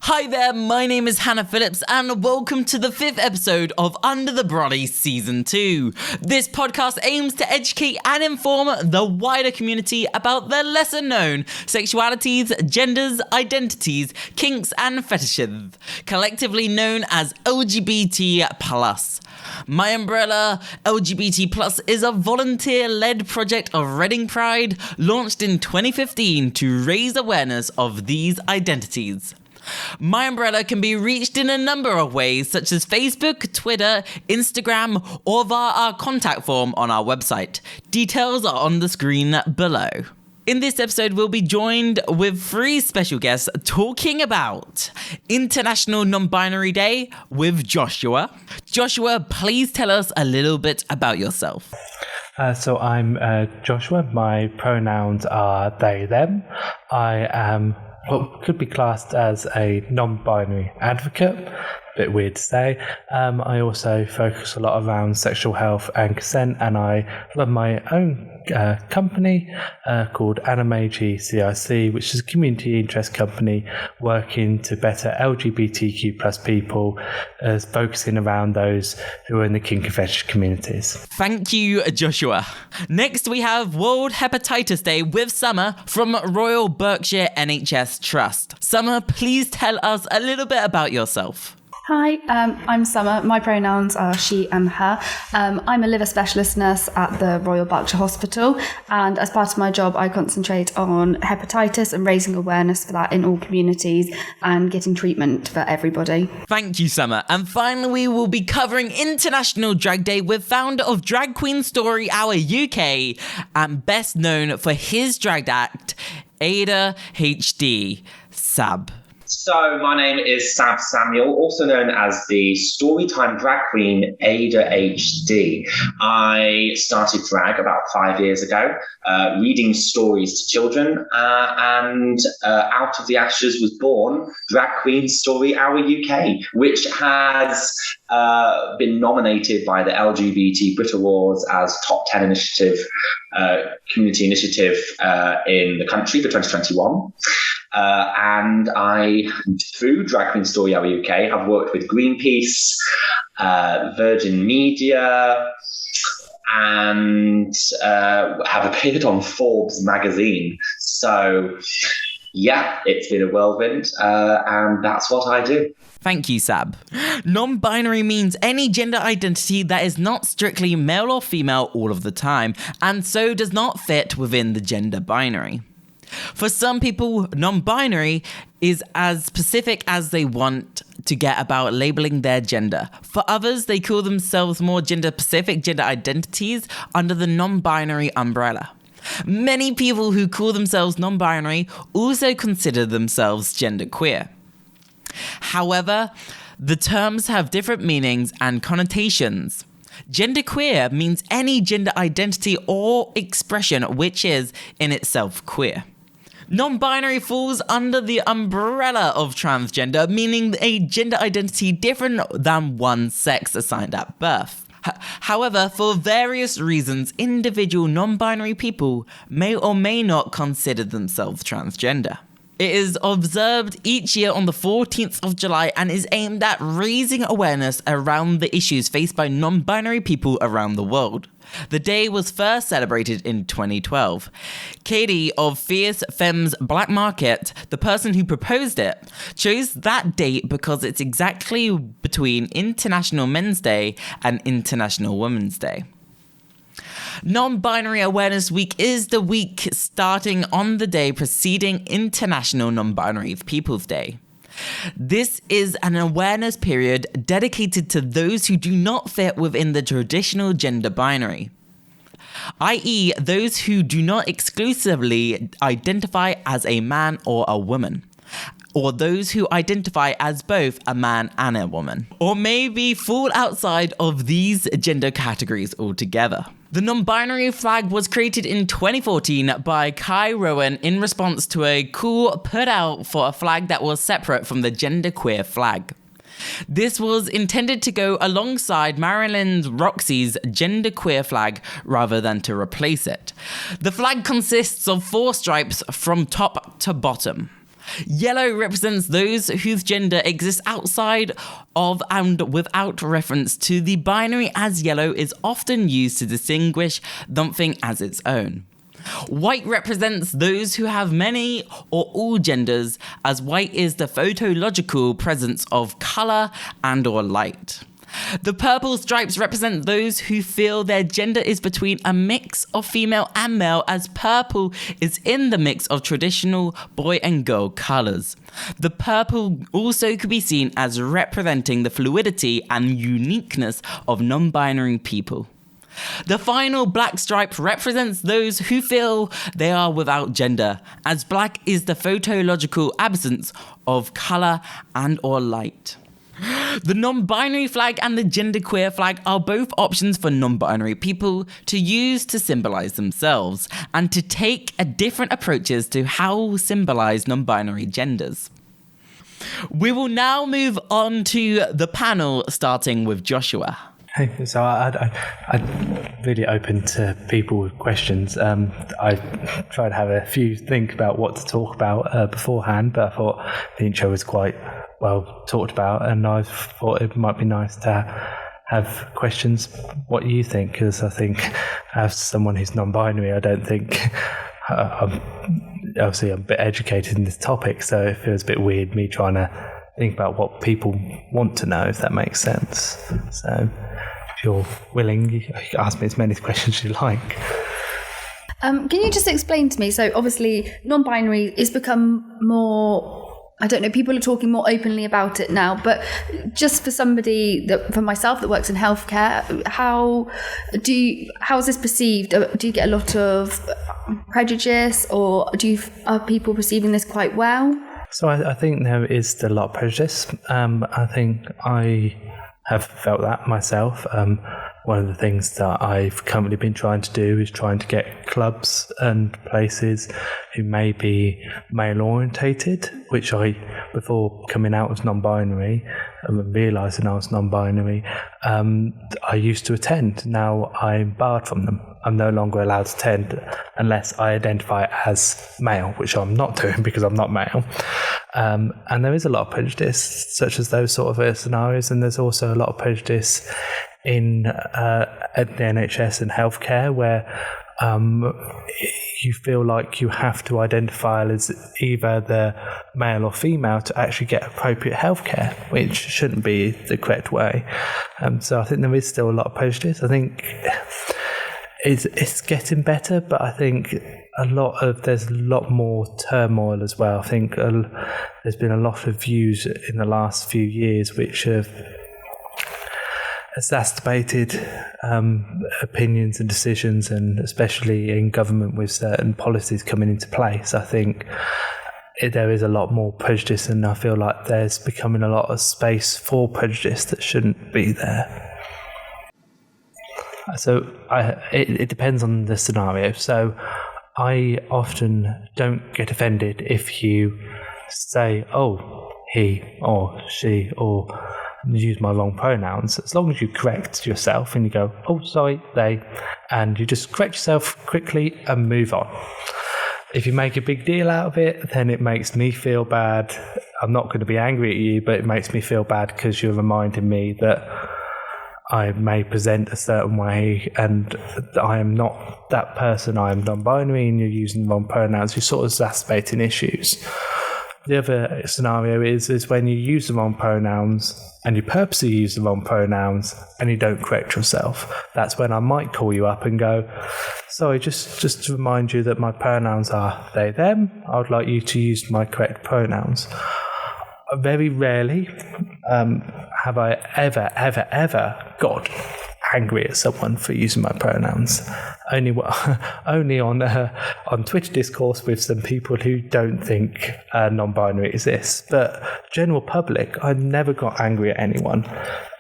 Hi there, my name is Hannah Phillps and welcome to the 5th episode of Under the Brolly Season 2. This podcast aims to educate and inform the wider community about the lesser known sexualities, genders, identities, kinks and fetishes, collectively known as LGBT+. MyUmbrella LGBT+ is a volunteer-led project of Reading Pride launched in 2015 to raise awareness of these identities. MyUmbrella can be reached in a number of ways, such as Facebook, Twitter, Instagram, or via our contact form on our website. Details are on the screen below. In this episode, we'll be joined with 3 special guests talking about International Non-Binary Day with Joshua. Joshua, please tell us a little bit about yourself. So I'm Joshua. My pronouns are they, them. I am what could be classed as a non-binary advocate. Bit weird to say. I also focus a lot around sexual health and consent, and I run my own company called Animagi CIC, which is a community interest company working to better LGBTQ plus people, focusing around those who are in the kink and fetish communities. Thank you, Joshua. Next, we have World Hepatitis Day with Summer from Royal Berkshire NHS Trust. Summer, please tell us a little bit about yourself. Hi, I'm Summer. My pronouns are she and her. I'm a liver specialist nurse at the Royal Berkshire Hospital, and as part of my job I concentrate on hepatitis and raising awareness for that in all communities and getting treatment for everybody. Thank you, Summer. And finally, we will be covering International Drag Day with founder of Drag Queen Story Hour UK and best known for his drag act, Ada H Dee, Sab. So my name is Sab Samuel, also known as the storytime drag queen Ada H Dee. I started drag about 5 years ago, reading stories to children, and out of the ashes was born Drag Queen Story Hour UK, which has been nominated by the LGBT Brit Awards as top 10 initiative, community initiative in the country for 2021. And I, through Drag Queen Story Hour UK, have worked with Greenpeace, Virgin Media, and have appeared on Forbes magazine. So, yeah, it's been a whirlwind, and that's what I do. Thank you, Sab. Non-binary means any gender identity that is not strictly male or female all of the time, and so does not fit within the gender binary. For some people, non-binary is as specific as they want to get about labeling their gender. For others, they call themselves more gender-specific gender identities under the non-binary umbrella. Many people who call themselves non-binary also consider themselves genderqueer. However, the terms have different meanings and connotations. Genderqueer means any gender identity or expression which is in itself queer. Non-binary falls under the umbrella of transgender, meaning a gender identity different than one's sex assigned at birth. However, for various reasons, individual non-binary people may or may not consider themselves transgender. It is observed each year on the 14th of July and is aimed at raising awareness around the issues faced by non-binary people around the world. The day was first celebrated in 2012. Katie of Fierce Femmes Black Market, the person who proposed it, chose that date because it's exactly between International Men's Day and International Women's Day. Non-Binary Awareness Week is the week starting on the day preceding International Non-Binary People's Day. This is an awareness period dedicated to those who do not fit within the traditional gender binary, i.e. those who do not exclusively identify as a man or a woman, or those who identify as both a man and a woman, or maybe fall outside of these gender categories altogether. The non-binary flag was created in 2014 by Kai Rowan in response to a call put out for a flag that was separate from the genderqueer flag. This was intended to go alongside Marilyn Roxy's genderqueer flag rather than to replace it. The flag consists of 4 stripes from top to bottom. Yellow represents those whose gender exists outside of and without reference to the binary, as yellow is often used to distinguish something as its own. White represents those who have many or all genders, as white is the photological presence of colour and or light. The purple stripes represent those who feel their gender is between a mix of female and male, as purple is in the mix of traditional boy and girl colours. The purple also could be seen as representing the fluidity and uniqueness of non-binary people. The final black stripe represents those who feel they are without gender, as black is the photological absence of colour and or light. The non-binary flag and the genderqueer flag are both options for non-binary people to use to symbolise themselves and to take different approaches to how symbolise non-binary genders. We will now move on to the panel, starting with Joshua. Hey, so I'm really open to people with questions. I tried to have a few think about what to talk about beforehand, but I thought the intro was quite well talked about, and I thought it might be nice to have questions what you think, because I think as someone who's non-binary, I don't think I'm a bit educated in this topic, so it feels a bit weird me trying to think about what people want to know, if that makes sense. So if you're willing, you can ask me as many questions as you like. Can you just explain to me, so obviously non-binary has become more, I don't know, people are talking more openly about it now, but just for somebody, for myself that works in healthcare, how is this perceived? Do you get a lot of prejudice, or are people perceiving this quite well? So I think there is still a lot of prejudice. I think I have felt that myself. One of the things that I've currently been trying to do is trying to get clubs and places who may be male orientated, which I, before coming out as non-binary and realising I was non-binary, I used to attend. Now I'm barred from them. I'm no longer allowed to attend unless I identify as male, which I'm not doing because I'm not male. And there is a lot of prejudice, such as those sort of scenarios, and there's also a lot of prejudice in at the NHS and healthcare, where you feel like you have to identify as either the male or female to actually get appropriate healthcare, which shouldn't be the correct way. So I think there is still a lot of prejudice. I think it's getting better, but I think there's a lot more turmoil as well. I think there's been a lot of views in the last few years which have exacerbated opinions and decisions, and especially in government with certain policies coming into place. I think there is a lot more prejudice, and I feel like there's becoming a lot of space for prejudice that shouldn't be there. So it depends on the scenario. So I often don't get offended if you say, oh, he or she, or use my wrong pronouns, as long as you correct yourself and you go, oh, sorry, they, and you just correct yourself quickly and move on. If you make a big deal out of it, then it makes me feel bad. I'm not going to be angry at you, but it makes me feel bad because you're reminding me that I may present a certain way and I am not that person. I am non-binary and you're using the wrong pronouns. You're sort of exacerbating issues. The other scenario is when you use the wrong pronouns and you purposely use the wrong pronouns and you don't correct yourself. That's when I might call you up and go, sorry, just to remind you that my pronouns are they, them. I would like you to use my correct pronouns. Very rarely have I ever got angry at someone for using my pronouns. Only on Twitter discourse with some people who don't think non-binary exists. But general public, I never got angry at anyone.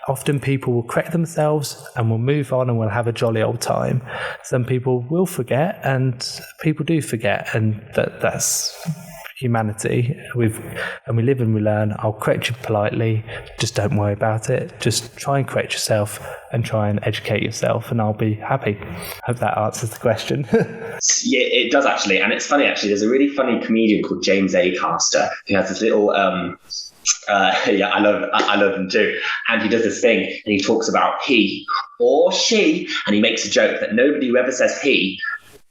Often people will correct themselves and will move on and we'll have a jolly old time. Some people will forget, and people do forget, and that's humanity. We live and we learn. I'll correct you politely. Just don't worry about it. Just try and correct yourself and try and educate yourself, and I'll be happy. Hope that answers the question. Yeah, it does actually, and it's funny actually. There's a really funny comedian called James Acaster who has this little. I love him too. And he does this thing, and he talks about he or she, and he makes a joke that nobody who ever says he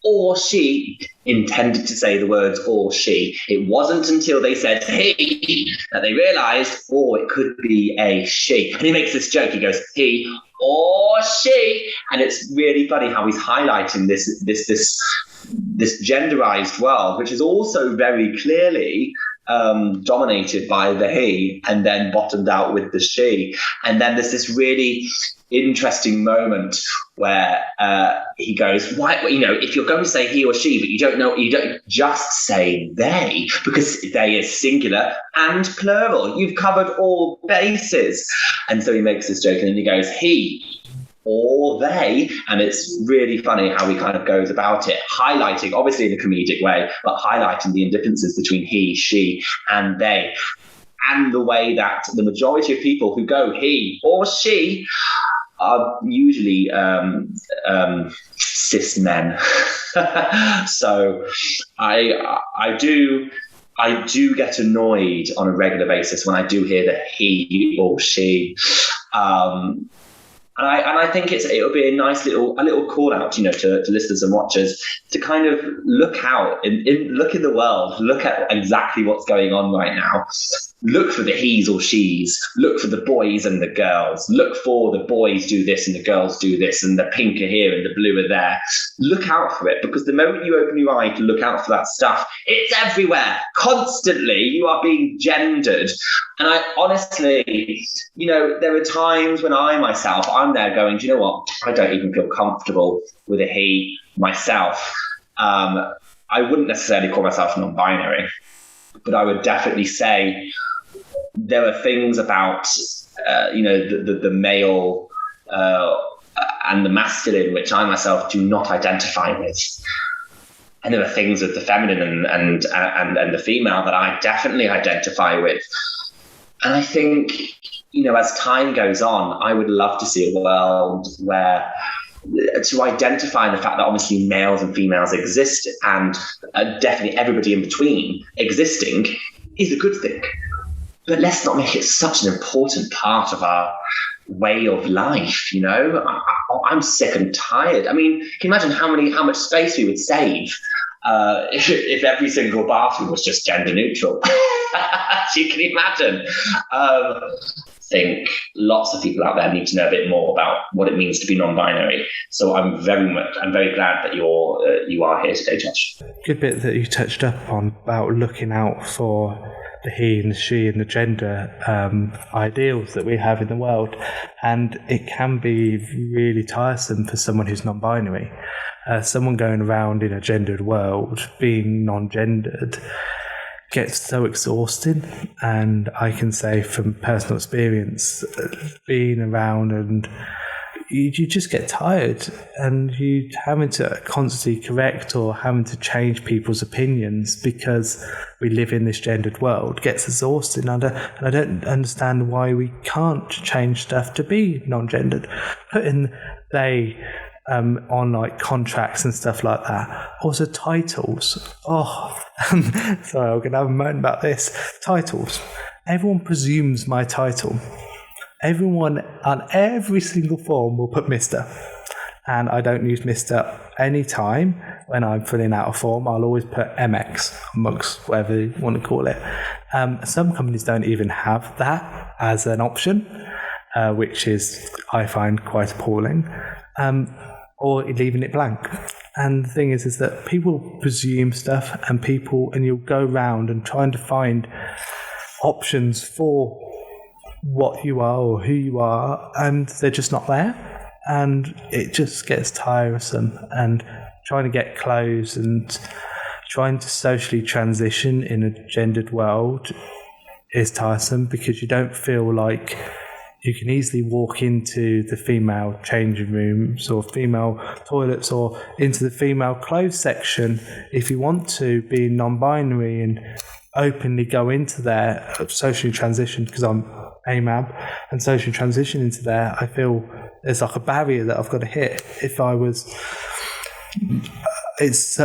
or she intended to say the words or she. It wasn't until they said he that they realised, it could be a she. And he makes this joke. He goes, he or she, and it's really funny how he's highlighting this genderized world, which is also very clearly dominated by the he and then bottomed out with the she. And then there's this really interesting moment where he goes, why, if you're going to say he or she, but you don't just say they, because they is singular and plural. You've covered all bases. And so he makes this joke, and then he goes, he or they, and it's really funny how he kind of goes about it, highlighting, obviously in a comedic way, but highlighting the differences between he, she, and they, and the way that the majority of people who go he or she are usually cis men. So I do get annoyed on a regular basis when I do hear the he or she. And I think it'll be a nice little call out, to listeners and watchers to kind of look out look in the world, look at exactly what's going on right now. Look for the he's or she's, look for the boys and the girls, look for the boys do this and the girls do this, and the pink are here and the blue are there. Look out for it, because the moment you open your eye to look out for that stuff, it's everywhere. Constantly, you are being gendered. And I honestly, there are times when I'm there going, do you know what? I don't even feel comfortable with a he myself. I wouldn't necessarily call myself non-binary, but I would definitely say there are things about, the male and the masculine which I myself do not identify with. And there are things with the feminine and the female that I definitely identify with. And I think, as time goes on, I would love to see a world where to identify the fact that obviously males and females exist, and definitely everybody in between existing, is a good thing. But let's not make it such an important part of our way of life, I'm sick and tired. I mean, can you imagine how much space we would save if every single bathroom was just gender neutral? You can imagine. I think lots of people out there need to know a bit more about what it means to be non-binary. So I'm very glad that you are here today, Josh. Good bit that you touched up on about looking out for the he and the she and the gender ideals that we have in the world, and it can be really tiresome for someone who's non-binary. Someone going around in a gendered world being non-gendered gets so exhausting, and I can say from personal experience, being around, and you just get tired, and you having to constantly correct or having to change people's opinions because we live in this gendered world gets exhausting. And I don't understand why we can't change stuff to be non-gendered. Putting they on like contracts and stuff like that. Also titles. Sorry, I'm gonna have a moment about this. Titles. Everyone presumes my title. Everyone on every single form will put Mr. And I don't use Mr. any time when I'm filling out a form. I'll always put MX, Mugs, whatever you want to call it. Some companies don't even have that as an option, which is, I find, quite appalling. Or leaving it blank. And the thing is that people presume stuff, and you'll go around and trying to find options for what you are or who you are, and they're just not there. And it just gets tiresome, and trying to get clothes and trying to socially transition in a gendered world is tiresome, because you don't feel like you can easily walk into the female changing rooms or female toilets or into the female clothes section if you want to be non-binary and openly go into there, socially transition, because I'm AMAB, and socially transition into there. I feel there's like a barrier that I've got to hit. If I was, it's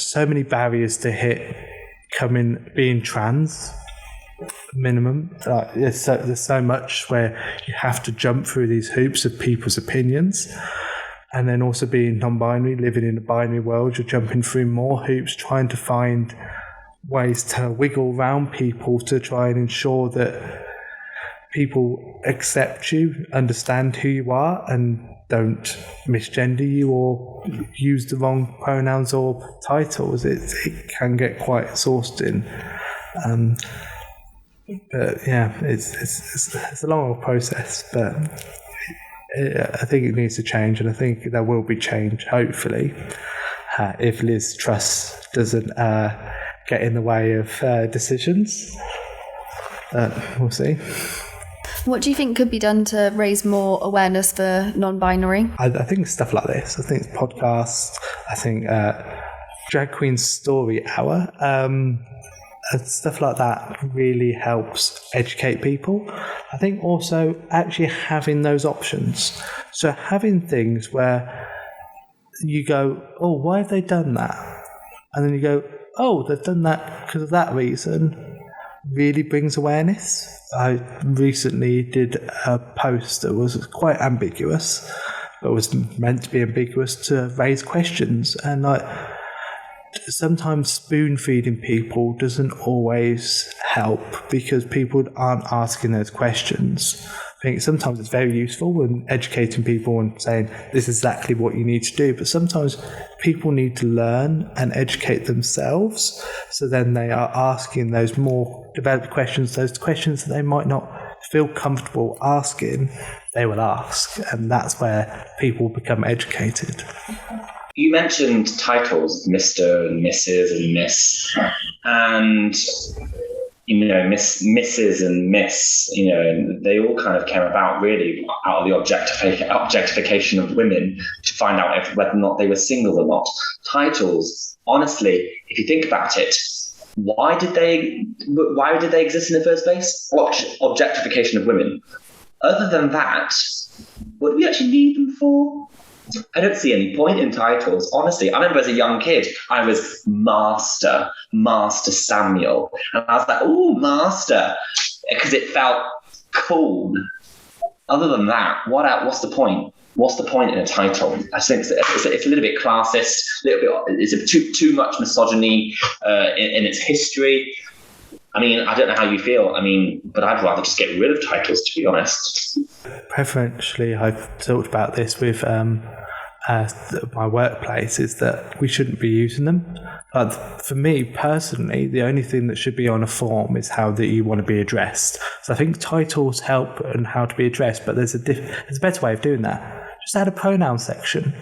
so many barriers to hit being trans. Minimum, there's so much where you have to jump through these hoops of people's opinions, and then also being non-binary, living in a binary world, you're jumping through more hoops, trying to find ways to wiggle around people to try and ensure that people accept you, understand who you are, and don't misgender you or use the wrong pronouns or titles. It can get quite exhausting. But yeah, it's a long process, but I think it needs to change, and I think there will be change, hopefully, if Liz Truss doesn't get in the way of decisions. We'll see. What do you think could be done to raise more awareness for non-binary? I think stuff like this. I think podcasts. I think Drag Queen Story Hour. Stuff like that really helps educate people. I think also actually having those options. So having things where you go, oh, why have they done that? And then you go, oh, they've done that because of that reason, really brings awareness. I recently did a post that was quite ambiguous, but was meant to be ambiguous to raise questions. And sometimes spoon feeding people doesn't always help because people aren't asking those questions. I think sometimes it's very useful when educating people and saying this is exactly what you need to do, but sometimes people need to learn and educate themselves, so then they are asking those more developed questions, those questions that they might not feel comfortable asking, they will ask, and that's where people become educated. You mentioned titles, Mr. and Mrs. and Miss, and Mrs. and Miss, and they all kind of came about really out of the objectification of women to find out whether or not they were single or not. Titles, honestly, if you think about it, why did they exist in the first place? Objectification of women. Other than that, what do we actually need them for? I don't see any point in titles, honestly. I remember as a young kid, I was Master Samuel. And I was like, oh, Master, because it felt cool. Other than that, what's the point? What's the point in a title? I think it's a little bit classist, it's too much misogyny in its history. I mean, I don't know how you feel. But I'd rather just get rid of titles, to be honest. Preferentially, I've talked about this with my workplace, is that we shouldn't be using them. But for me personally, the only thing that should be on a form is how that you want to be addressed. So I think titles help and how to be addressed, but there's a better way of doing that. Just add a pronoun section.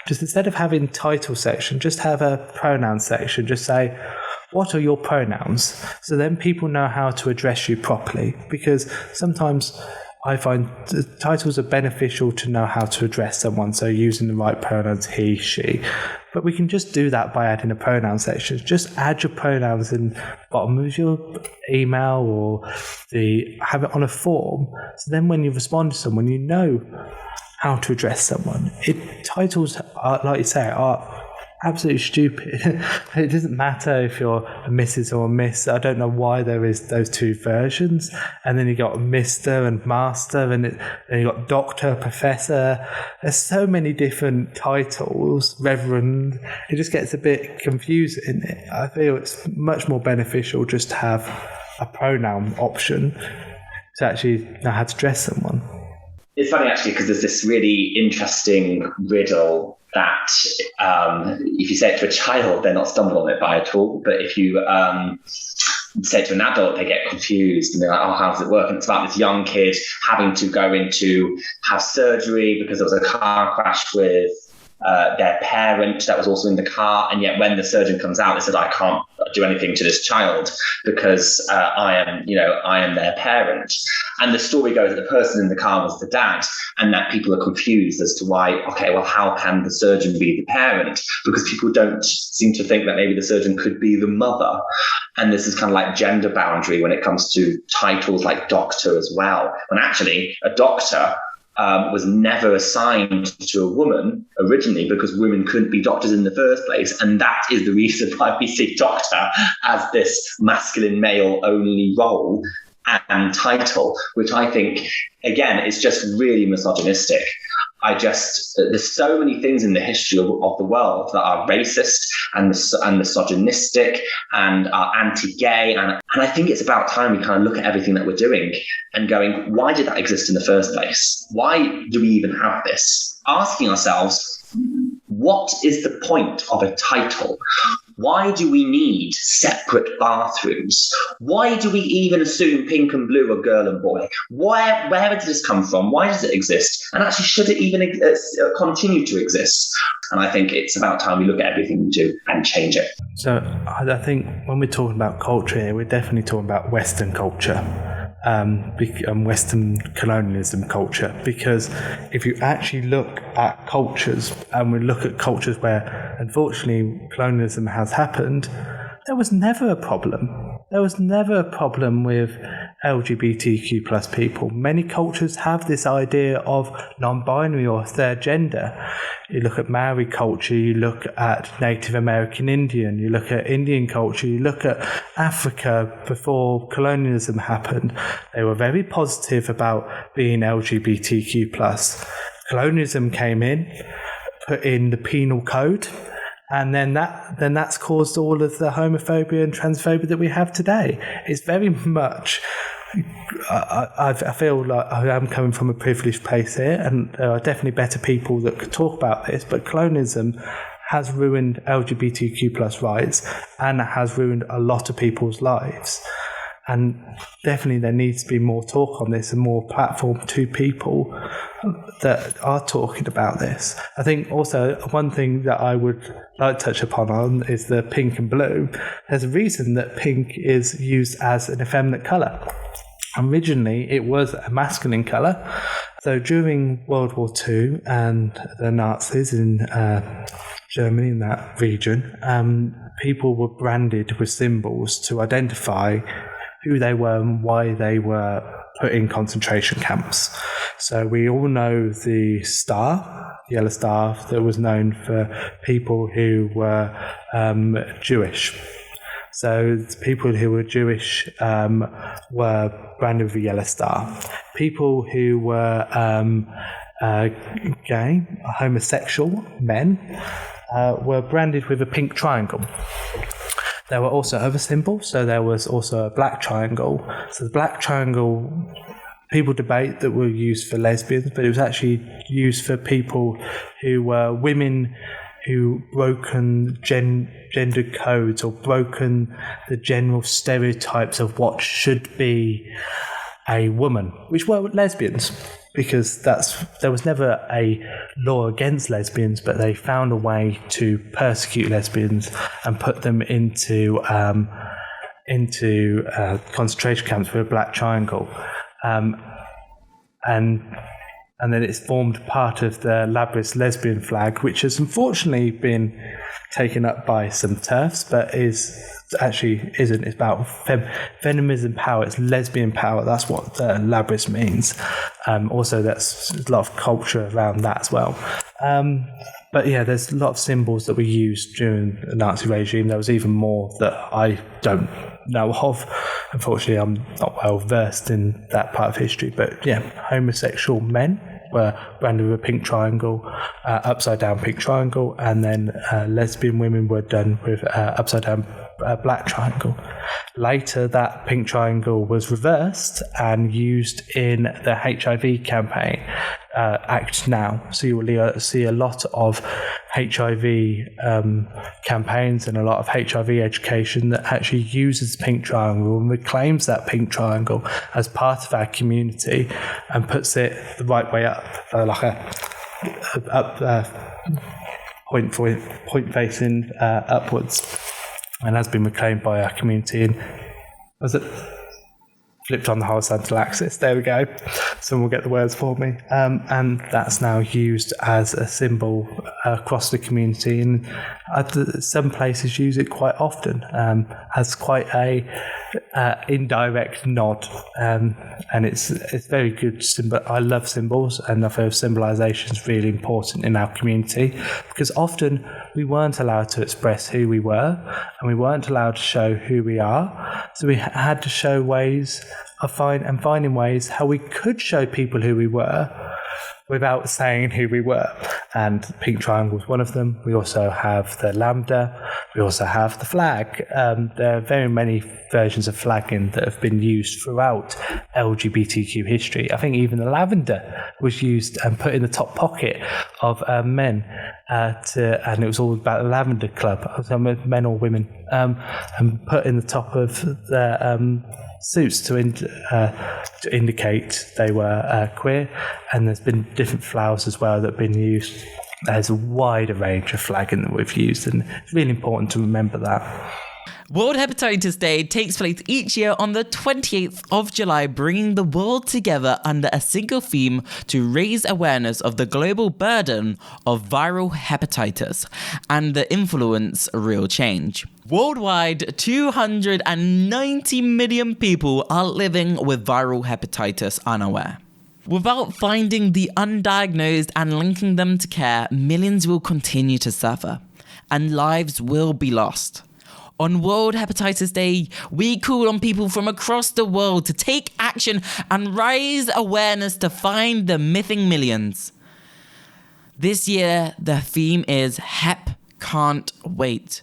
Just instead of having title section, just have a pronoun section. Just say, what are your pronouns? So then people know how to address you properly, because sometimes I find the titles are beneficial to know how to address someone, so using the right pronouns, he, she. But we can just do that by adding a pronoun section. Just add your pronouns in the bottom of your email or have it on a form. So then when you respond to someone, you know how to address someone. Titles, are, like you say, are absolutely stupid. It doesn't matter if you're a Mrs. or a Miss. I don't know why there is those two versions. And then you got Mr. and Master, and then you got Doctor, Professor. There's so many different titles, Reverend. It just gets a bit confusing. I feel it's much more beneficial just to have a pronoun option to actually know how to address someone. It's funny, actually, because there's this really interesting riddle that if you say it to a child, they're not stumbled on it by at all. But if you say it to an adult, they get confused and they're like, oh, how does it work? And it's about this young kid having to go have surgery because there was a car crash with their parent that was also in the car. And yet when the surgeon comes out, they said, I can't do anything to this child because I am their parent. And the story goes that the person in the car was the dad, and that people are confused as to why, okay, well, how can the surgeon be the parent? Because people don't seem to think that maybe the surgeon could be the mother. And this is kind of like gender boundary when it comes to titles like doctor as well, when actually a doctor was never assigned to a woman originally because women couldn't be doctors in the first place. And that is the reason why we see doctor as this masculine male only role and title, which I think, again, is just really misogynistic. There's so many things in the history of the world that are racist and misogynistic and are anti-gay. And I think it's about time we kind of look at everything that we're doing and going, why did that exist in the first place? Why do we even have this? Asking ourselves, what is the point of a title? Why do we need separate bathrooms? Why do we even assume pink and blue are girl and boy? Where did this come from? Why does it exist? And actually, should it even continue to exist? And I think it's about time we look at everything we do and change it. So I think when we're talking about culture here, we're definitely talking about Western culture. Western colonialism culture, because if you actually look at cultures, and we look at cultures where unfortunately colonialism has happened, there was never a problem. There was never a problem with LGBTQ plus people. Many cultures have this idea of non-binary or third gender. You look at Maori culture, you look at Native American Indian, you look at Indian culture, you look at Africa before colonialism happened. They were very positive about being LGBTQ plus. Colonialism came in, put in the penal code, and then that's caused all of the homophobia and transphobia that we have today. It's very much, I feel like I am coming from a privileged place here, and there are definitely better people that could talk about this, but colonialism has ruined LGBTQ plus rights and has ruined a lot of people's lives. And definitely there needs to be more talk on this and more platform to people that are talking about this. I think also one thing that I would like to touch upon is the pink and blue. There's a reason that pink is used as an effeminate colour. Originally, it was a masculine colour. So during World War II and the Nazis in Germany, in that region, people were branded with symbols to identify who they were and why they were put in concentration camps. So we all know the star, the yellow star, that was known for people who were Jewish. So people who were Jewish were branded with a yellow star. People who were gay, homosexual men, were branded with a pink triangle. There were also other symbols, so there was also a black triangle. So the black triangle, people debate that were used for lesbians, but it was actually used for people who were women who broken gender codes or broken the general stereotypes of what should be a woman, which were lesbians, because there was never a law against lesbians, but they found a way to persecute lesbians and put them into concentration camps with a black triangle, and then it's formed part of the Labrys lesbian flag, which has unfortunately been taken up by some TERFs, but isn't. It's about feminism power. It's lesbian power. That's what Labrys means. Also, that's a lot of culture around that as well. But yeah, there's a lot of symbols that were used during the Nazi regime. There was even more that I don't know of. Unfortunately, I'm not well versed in that part of history. But yeah, homosexual men were branded with a pink triangle, upside down pink triangle, and then lesbian women were done with upside down black triangle. Later, that pink triangle was reversed and used in the HIV campaign, Act Now. So you will see a lot of HIV campaigns and a lot of HIV education that actually uses pink triangle and reclaims that pink triangle as part of our community and puts it the right way up, point facing upwards, and has been reclaimed by our community. And was it flipped on the horizontal axis? There we go. Someone will get the words for me. And that's now used as a symbol across the community, and some places use it quite often as quite a indirect nod, and it's very good symbol. I love symbols, and I feel symbolisation is really important in our community, because often we weren't allowed to express who we were, and we weren't allowed to show who we are, so we had to show ways of finding ways how we could show people who we were without saying who we were. And pink triangle is one of them. We also have the lambda. We also have the flag. There are very many versions of flagging that have been used throughout LGBTQ history. I think even the lavender was used and put in the top pocket of men, and it was all about the lavender club, men or women, and put in the top of the suits to indicate they were queer. And there's been different flowers as well that have been used. There's a wider range of flagging that we've used, and it's really important to remember that. World Hepatitis Day takes place each year on the 28th of July, bringing the world together under a single theme to raise awareness of the global burden of viral hepatitis and the influence real change. Worldwide, 290 million people are living with viral hepatitis unaware. Without finding the undiagnosed and linking them to care, millions will continue to suffer, and lives will be lost. On World Hepatitis Day, we call on people from across the world to take action and raise awareness to find the missing millions. This year, the theme is Hep Can't Wait.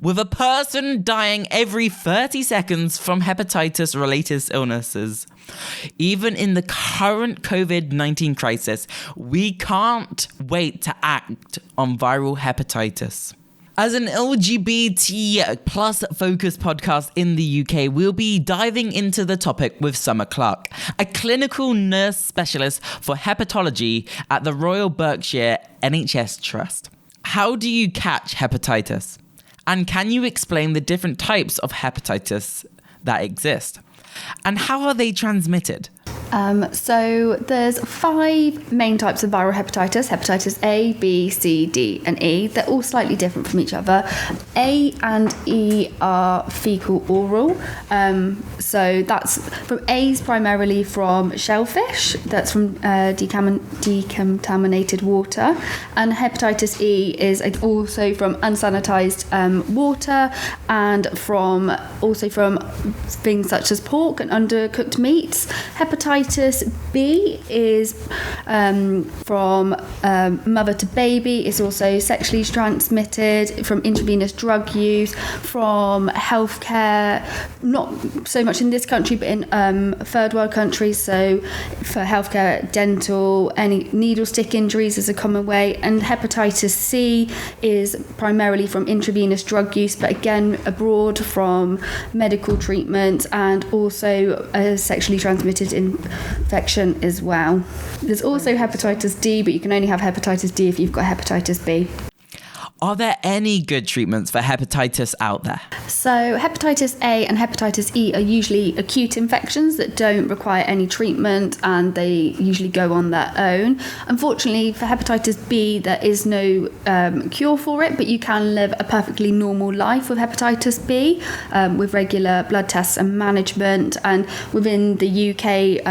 With a person dying every 30 seconds from hepatitis-related illnesses. Even in the current COVID-19 crisis, we can't wait to act on viral hepatitis. As an LGBT plus focused podcast in the UK, we'll be diving into the topic with Summer Clarke, a clinical nurse specialist for hepatology at the Royal Berkshire NHS Trust. How do you catch hepatitis? And can you explain the different types of hepatitis that exist? And how are they transmitted? So there's 5 main types of viral hepatitis: hepatitis A, B, C, D, and E. They're all slightly different from each other. A and E are fecal oral. So that's from A's primarily from shellfish. That's from decontaminated water. And hepatitis E is also from unsanitized water, and from things such as pork and undercooked meats. Hepatitis B is from mother to baby. It's also sexually transmitted from intravenous drug use, from healthcare, not so much in this country, but in third world countries. So for healthcare, dental, any needle stick injuries is a common way. And hepatitis C is primarily from intravenous drug use, but again abroad from medical treatment, and also sexually transmitted infection as well. There's also hepatitis D, but you can only have hepatitis D if you've got hepatitis B. Are there any good treatments for hepatitis out there? So hepatitis A and hepatitis E are usually acute infections that don't require any treatment, and they usually go on their own. Unfortunately, for hepatitis B, there is no cure for it, but you can live a perfectly normal life with hepatitis B with regular blood tests and management. And within the UK,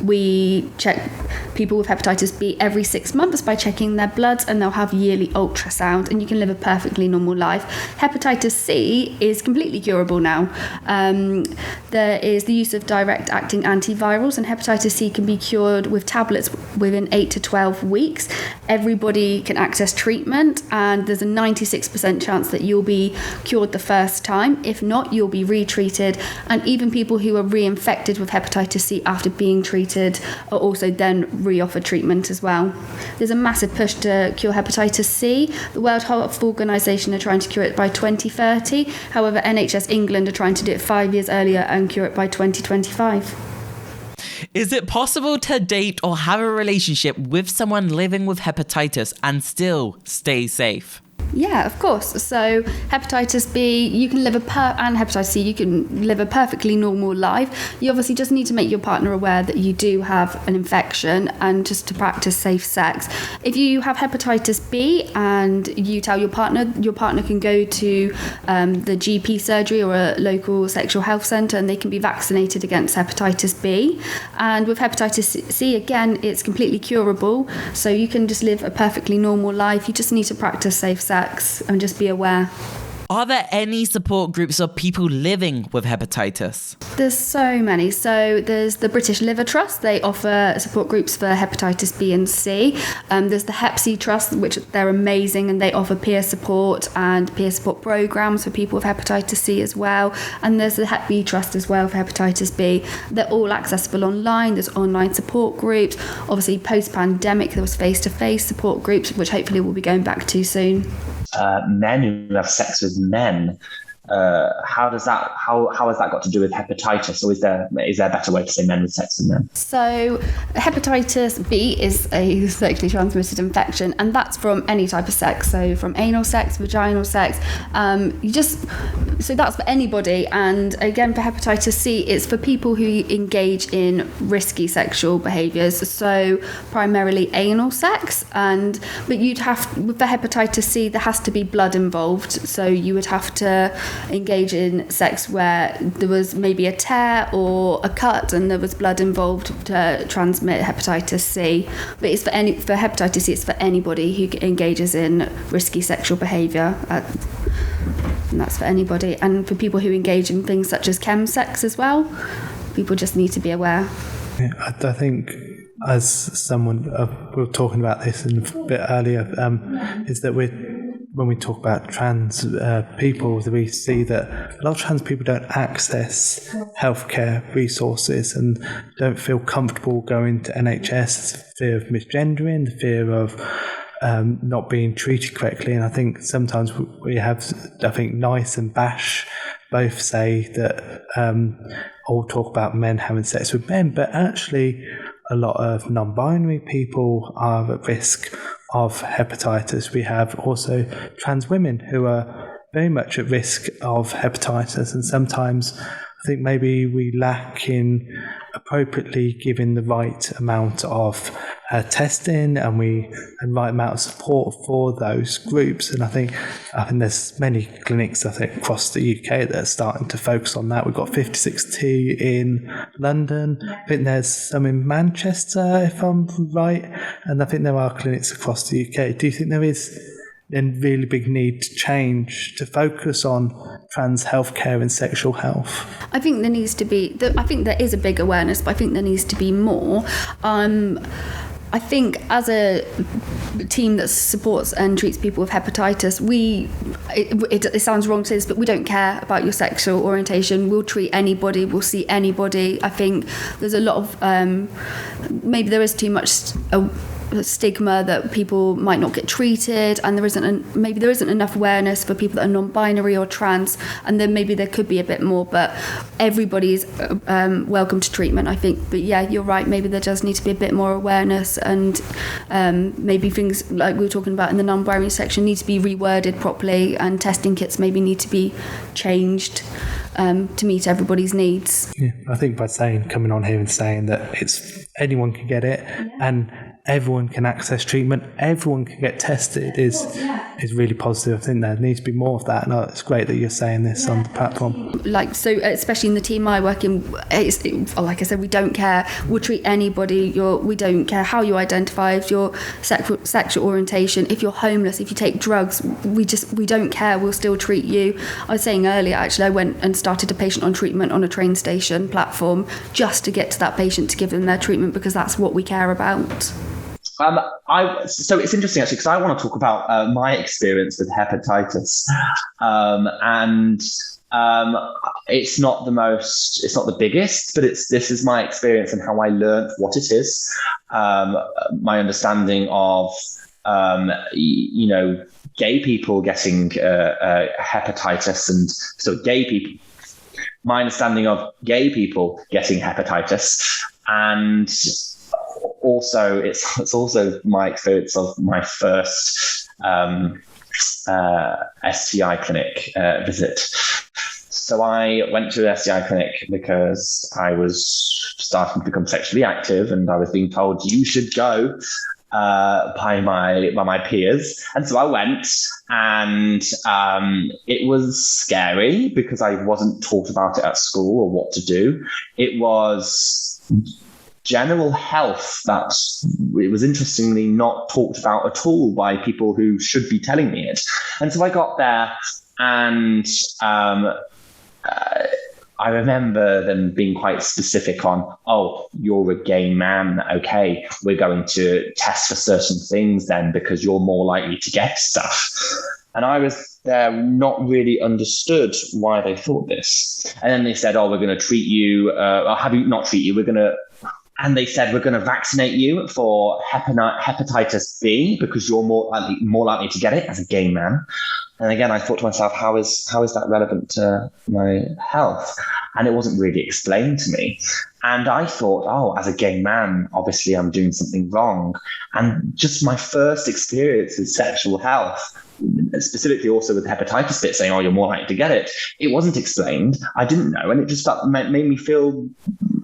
we check people with hepatitis B every 6 months by checking their bloods, and they'll have yearly ultrasound, and you can live a perfectly normal life. Hepatitis C is completely curable now. There is the use of direct acting antivirals, and hepatitis C can be cured with tablets within 8 to 12 weeks. Everybody can access treatment, and there's a 96% chance that you'll be cured the first time. If not, you'll be retreated, and even people who are reinfected with hepatitis C after being treated are also then re-offered treatment as well. There's a massive push to cure hepatitis C. The World Health Organization are trying to cure it by 2030. However, NHS England are trying to do it 5 years earlier and cure it by 2025. Is it possible to date or have a relationship with someone living with hepatitis and still stay safe? Yeah, of course. So hepatitis B, you can live and hepatitis C, you can live a perfectly normal life. You obviously just need to make your partner aware that you do have an infection and just to practice safe sex. If you have hepatitis B and you tell your partner can go to the GP surgery or a local sexual health centre and they can be vaccinated against hepatitis B. And with hepatitis C, again, it's completely curable. So you can just live a perfectly normal life. You just need to practice safe sex and just be aware. Are there any support groups of people living with hepatitis? There's so many. So there's the British Liver Trust. They offer support groups for hepatitis B and C. There's the Hep C Trust, which they're amazing, and they offer peer support and peer support programs for people with hepatitis C as well. And there's the Hep B Trust as well for hepatitis B. They're all accessible online. There's online support groups. Obviously, post-pandemic, there was face-to-face support groups, which hopefully we'll be going back to soon. Men who have sex with men, how has that got to do with hepatitis, or is there a better way to say men with sex with men? So hepatitis B is a sexually transmitted infection, and that's from any type of sex, so from anal sex, vaginal sex, so that's for anybody. And again, for hepatitis C, it's for people who engage in risky sexual behaviours, so primarily anal sex. But for hepatitis C, there has to be blood involved, so you would have to engage in sex where there was maybe a tear or a cut and there was blood involved to transmit hepatitis C. But it's for hepatitis C, it's for anybody who engages in risky sexual behaviour. And that's for anybody. And for people who engage in things such as chemsex as well, people just need to be aware. Yeah, I think, as someone, we were talking about this a bit earlier, is that when we talk about trans people, we see that a lot of trans people don't access healthcare resources and don't feel comfortable going to NHS. The fear of misgendering, the fear of not being treated correctly. And I think sometimes we have, Nice and Bash both say that all talk about men having sex with men, but actually a lot of non-binary people are at risk of hepatitis. We have also trans women who are very much at risk of hepatitis, and sometimes I think maybe we lack in appropriately giving the right amount of testing and right amount of support for those groups. And I think there's many clinics across the UK that are starting to focus on that. We've got 56T in London. I think there's some in Manchester, if I'm right, and I think there are clinics across the UK. Do you think there is a really big need to change to focus on trans healthcare and sexual health? I think there needs to be. I think there is a big awareness, but I think there needs to be more. I think as a team that supports and treats people with hepatitis, it sounds wrong to say this, but we don't care about your sexual orientation. We'll treat anybody, we'll see anybody. I think there's a lot of, maybe there is too much stigma that people might not get treated, and there isn't enough awareness for people that are non-binary or trans, and then maybe there could be a bit more, but everybody's welcome to treatment, I think. But yeah, you're right, maybe there does need to be a bit more awareness, and maybe things like we were talking about in the non-binary section need to be reworded properly, and testing kits maybe need to be changed to meet everybody's needs. Yeah, I think by coming on here and saying that anyone can get it, and everyone can access treatment, everyone can get tested is really positive. I think there needs to be more of that, and it's great that you're saying this on the platform. Especially in the team I work in, like I said, we don't care. We'll treat anybody. We don't care how you identify, if your sexual orientation, if you're homeless, if you take drugs. We don't care. We'll still treat you. I was saying earlier, actually, I went and started a patient on treatment on a train station platform just to get to that patient to give them their treatment, because that's what we care about. So it's interesting actually, because I want to talk about my experience with hepatitis, and it's not the biggest, but this is my experience and how I learned what it is. My understanding of gay people getting hepatitis, and so my understanding of gay people getting hepatitis, And also, it's also my experience of my first STI clinic visit. So I went to an STI clinic because I was starting to become sexually active, and I was being told you should go by my peers. And so I went, and it was scary because I wasn't taught about it at school or what to do. It was general health that it was interestingly not talked about at all by people who should be telling me it. And so I got there, and I remember them being quite specific on, oh, you're a gay man. Okay, we're going to test for certain things then because you're more likely to get stuff. And I was there not really understood why they thought this. And then they said, oh, we're going to treat you, not treat you, and they said, we're going to vaccinate you for hepatitis B because you're more likely to get it as a gay man. And again, I thought to myself, how is that relevant to my health? And it wasn't really explained to me. And I thought, oh, as a gay man, obviously I'm doing something wrong. And just my first experience with sexual health, specifically also with the hepatitis bit, saying, oh, you're more likely to get it, it wasn't explained. I didn't know. And it just made me feel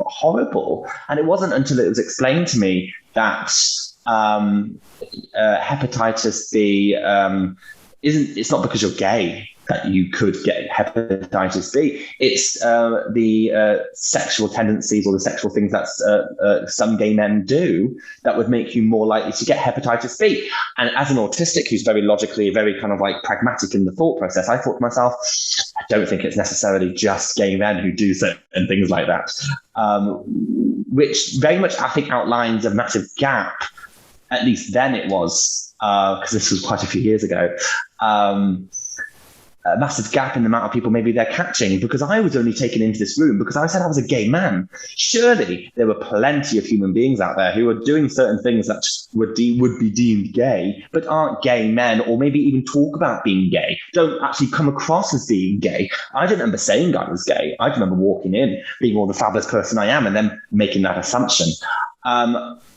horrible. And it wasn't until it was explained to me that hepatitis B it's not because you're gay that you could get hepatitis B. It's the sexual tendencies or the sexual things that some gay men do that would make you more likely to get hepatitis B. And as an autistic who's very logically, very kind of like pragmatic in the thought process, I thought to myself, I don't think it's necessarily just gay men who do certain things like that, which very much, I think, outlines a massive gap. At least then it was, because this was quite a few years ago, a massive gap in the amount of people maybe they're catching, because I was only taken into this room because I said I was a gay man. Surely there were plenty of human beings out there who are doing certain things that would be deemed gay, but aren't gay men, or maybe even talk about being gay, don't actually come across as being gay. I didn't remember saying I was gay. I remember walking in, being all the fabulous person I am, and then making that assumption.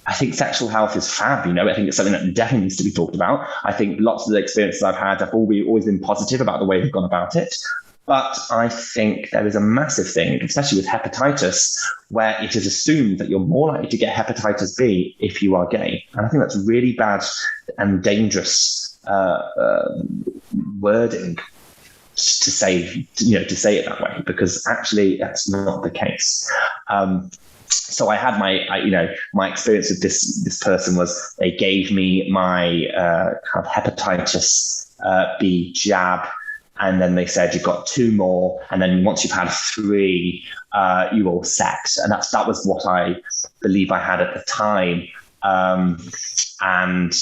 I think sexual health is fab, I think it's something that definitely needs to be talked about. I think lots of the experiences I've had have always been positive about the way they've gone about it. But I think there is a massive thing, especially with hepatitis, where it is assumed that you're more likely to get hepatitis B if you are gay. And I think that's really bad and dangerous wording to say it that way, because actually that's not the case. So I had my experience with this person was they gave me my kind of hepatitis B jab, and then they said you've got 2 more, and then once you've had 3, you're all set. And that was what I believe I had at the time. And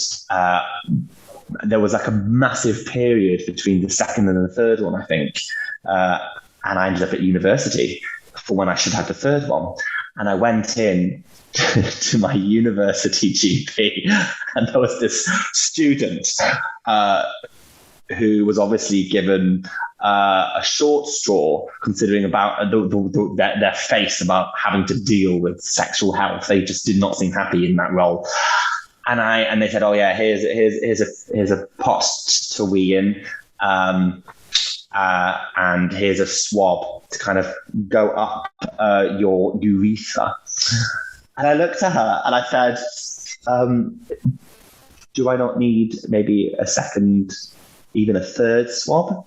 there was like a massive period between the second and the third one, I think, and I ended up at university for when I should have the third one. And I went in to my university GP, and there was this student who was obviously given a short straw, considering about their face about having to deal with sexual health. They just did not seem happy in that role. And they said, oh yeah, here's a pot to wee in. And here's a swab to kind of go up your urethra. And I looked at her and I said, do I not need maybe a second, even a third swab?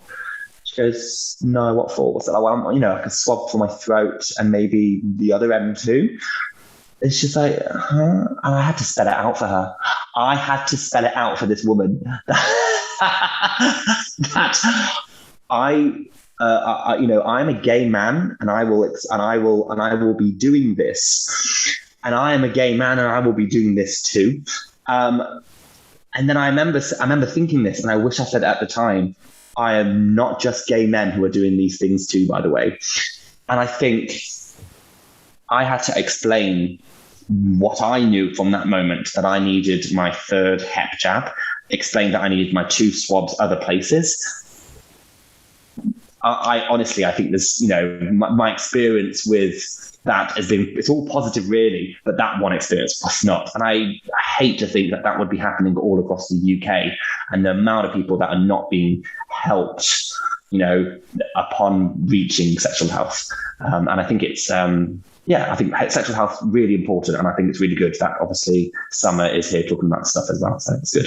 She goes, no, what for? So I want, like a swab for my throat and maybe the other end too. And she's like, huh? And I had to spell it out for her. I had to spell it out for this woman. That I'm a gay man, and I will be doing this, and I am a gay man, and I will be doing this too. And then I remember thinking this, and I wish I said it at the time. I am not just gay men who are doing these things too, by the way. And I think I had to explain what I knew from that moment, that I needed my 3rd hep jab, explain that I needed my 2 swabs other places. I honestly, I think there's, my experience with that has been, it's all positive really, but that one experience was not. And I hate to think that would be happening all across the UK, and the amount of people that are not being helped, upon reaching sexual health. And I think it's, I think sexual health really important. And I think it's really good that obviously Summer is here talking about stuff as well. So it's good.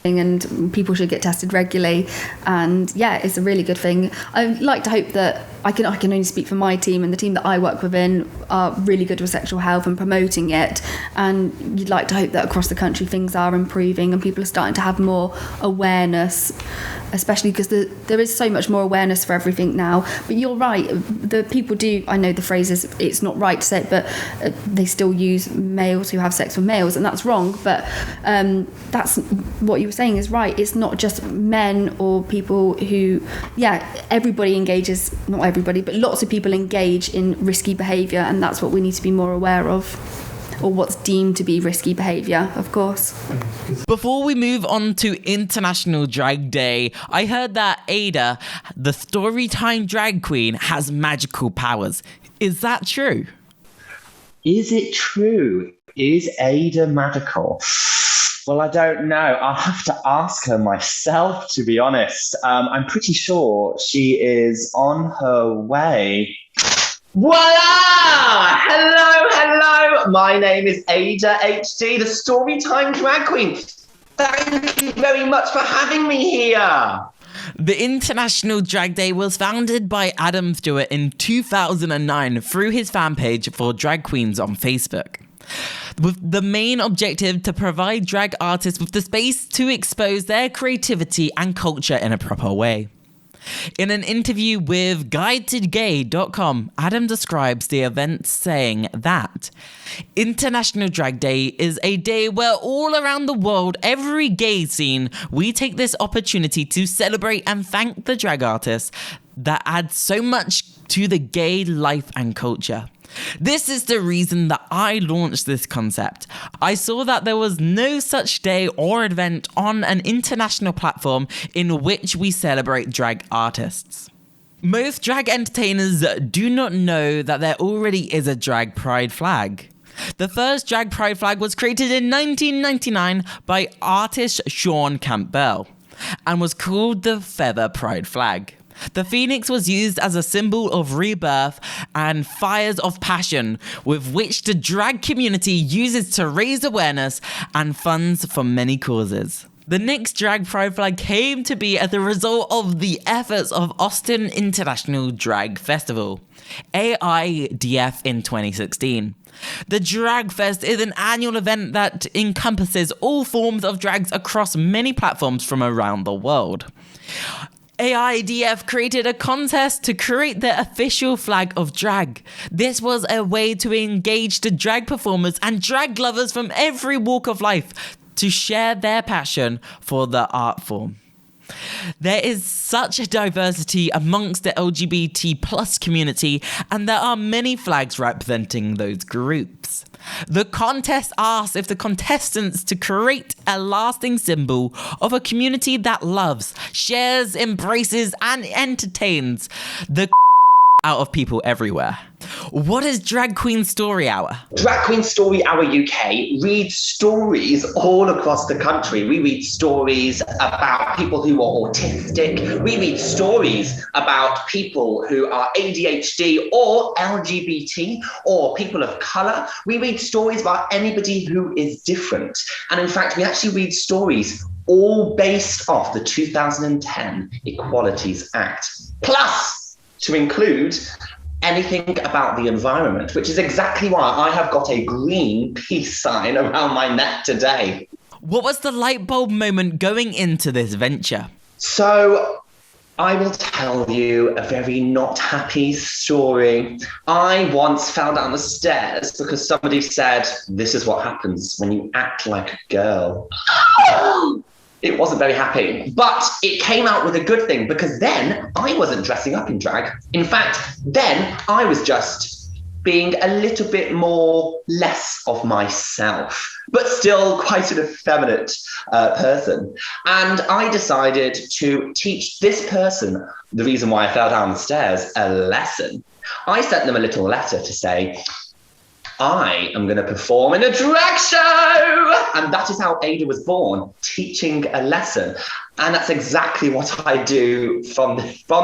And people should get tested regularly, and it's a really good thing. I'd like to hope that I can only speak for my team, and the team that I work within are really good with sexual health and promoting it, and you'd like to hope that across the country things are improving and people are starting to have more awareness, especially because there is so much more awareness for everything now. But you're right, the people do, I know the phrase is, it's not right to say it, but they still use males who have sex with males, and that's wrong. But that's what you were saying is right. It's not just men or people who, everybody engages, not everybody, but lots of people engage in risky behaviour, and that's what we need to be more aware of, or what's deemed to be risky behaviour, of course. Before we move on to International Drag Day, I heard that Ada, the Storytime drag queen, has magical powers. Is that true? Is it true? Is Ada magical? Well, I don't know. I'll have to ask her myself, to be honest. I'm pretty sure she is on her way. Voila! Hello! My name is Ada H Dee, the Storytime drag queen. Thank you very much for having me here. The International Drag Day was founded by Adam Stewart in 2009 through his fan page for drag queens on Facebook, with the main objective to provide drag artists with the space to expose their creativity and culture in a proper way. In an interview with GuideToGay.com, Adam describes the event saying that International Drag Day is a day where all around the world, every gay scene, we take this opportunity to celebrate and thank the drag artists that add so much to the gay life and culture. This is the reason that I launched this concept. I saw that there was no such day or event on an international platform in which we celebrate drag artists. Most drag entertainers do not know that there already is a drag pride flag. The first drag pride flag was created in 1999 by artist Sean Campbell and was called the Feather Pride Flag. The phoenix was used as a symbol of rebirth and fires of passion with which the drag community uses to raise awareness and funds for many causes. The next drag pride flag came to be as a result of the efforts of Austin International Drag Festival, AIDF, in 2016. The Drag Fest is an annual event that encompasses all forms of drags across many platforms from around the world. AIDF created a contest to create the official flag of drag. This was a way to engage the drag performers and drag lovers from every walk of life to share their passion for the art form. There is such a diversity amongst the LGBT plus community, and there are many flags representing those groups. The contest asks if the contestants to create a lasting symbol of a community that loves, shares, embraces, and entertains the out of people everywhere. What is Drag Queen Story Hour? Drag Queen Story Hour UK reads stories all across the country. We read stories about people who are autistic. We read stories about people who are ADHD or LGBT or people of colour. We read stories about anybody who is different. And in fact, we actually read stories all based off the 2010 Equalities Act. Plus, to include anything about the environment, which is exactly why I have got a green peace sign around my neck today. What was the light bulb moment going into this venture? So I will tell you a very not happy story. I once fell down the stairs because somebody said, "This is what happens when you act like a girl." It wasn't very happy, but it came out with a good thing because then I wasn't dressing up in drag. In fact, then I was just being a little bit less of myself, but still quite an effeminate person. And I decided to teach this person, the reason why I fell down the stairs, a lesson. I sent them a little letter to say, I am going to perform in a drag show. And that is how Ada was born, teaching a lesson. And that's exactly what I do from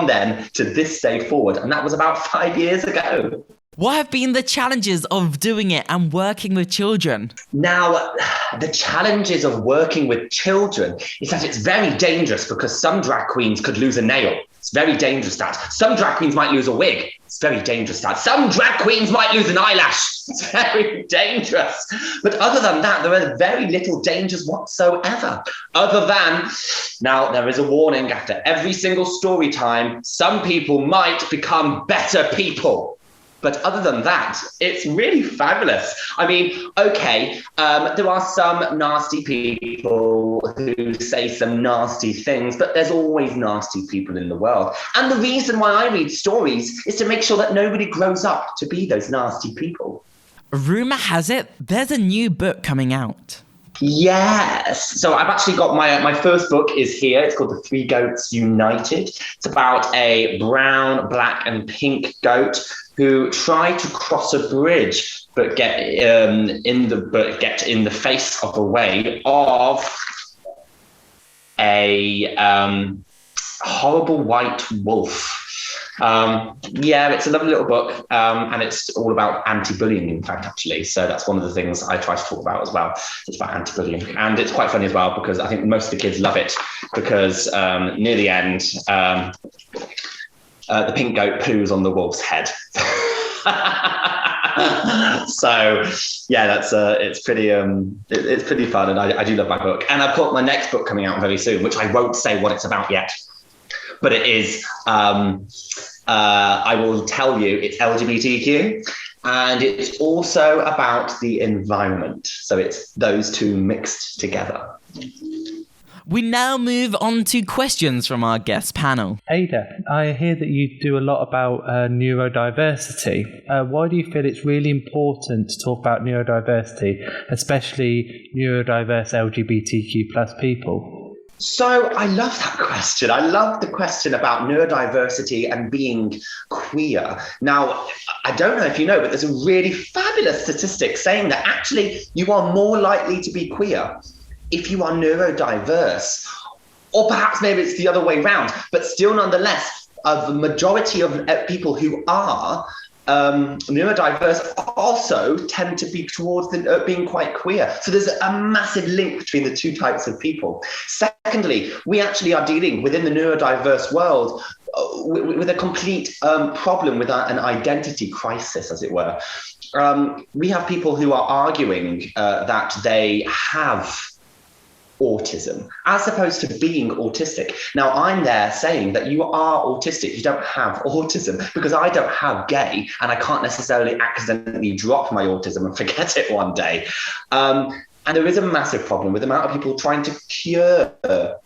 then to this day forward. And that was about 5 years ago. What have been the challenges of doing it and working with children? Now, the challenges of working with children is that it's very dangerous because some drag queens could lose a nail. It's very dangerous that. Some drag queens might lose a wig. It's very dangerous that. Some drag queens might lose an eyelash. It's very dangerous. But other than that, there are very little dangers whatsoever. Other than, now there is a warning after every single story time, some people might become better people. But other than that, it's really fabulous. I mean, okay, there are some nasty people who say some nasty things, but there's always nasty people in the world. And the reason why I read stories is to make sure that nobody grows up to be those nasty people. Rumour has it there's a new book coming out. Yes. So I've actually got my first book is here. It's called The Three Goats United. It's about a brown, black and pink goat who try to cross a bridge but get in the face of the way of a horrible white wolf. It's a lovely little book, and it's all about anti-bullying, in fact, actually. So that's one of the things I try to talk about as well. It's about anti-bullying. And it's quite funny as well, because I think most of the kids love it, because near the end, the pink goat poos on the wolf's head. So yeah, that's it's pretty fun, and I do love my book. And I've got my next book coming out very soon, which I won't say what it's about yet. But it is, I will tell you, it's LGBTQ, and it's also about the environment. So it's those two mixed together. We now move on to questions from our guest panel. Ada, I hear that you do a lot about neurodiversity. Why do you feel it's really important to talk about neurodiversity, especially neurodiverse LGBTQ plus people? So I love that question. I love the question about neurodiversity and being queer. Now, I don't know if you know, but there's a really fabulous statistic saying that actually you are more likely to be queer if you are neurodiverse, or perhaps maybe it's the other way around, but still nonetheless, the majority of people who are neurodiverse also tend to be towards being quite queer. So there's a massive link between the two types of people. Secondly, we actually are dealing within the neurodiverse world with a complete problem with an identity crisis, as it were. We have people who are arguing that they have autism as opposed to being autistic. Now, I'm there saying that you are autistic, you don't have autism, because I don't have gay and I can't necessarily accidentally drop my autism and forget it one day. And there is a massive problem with the amount of people trying to cure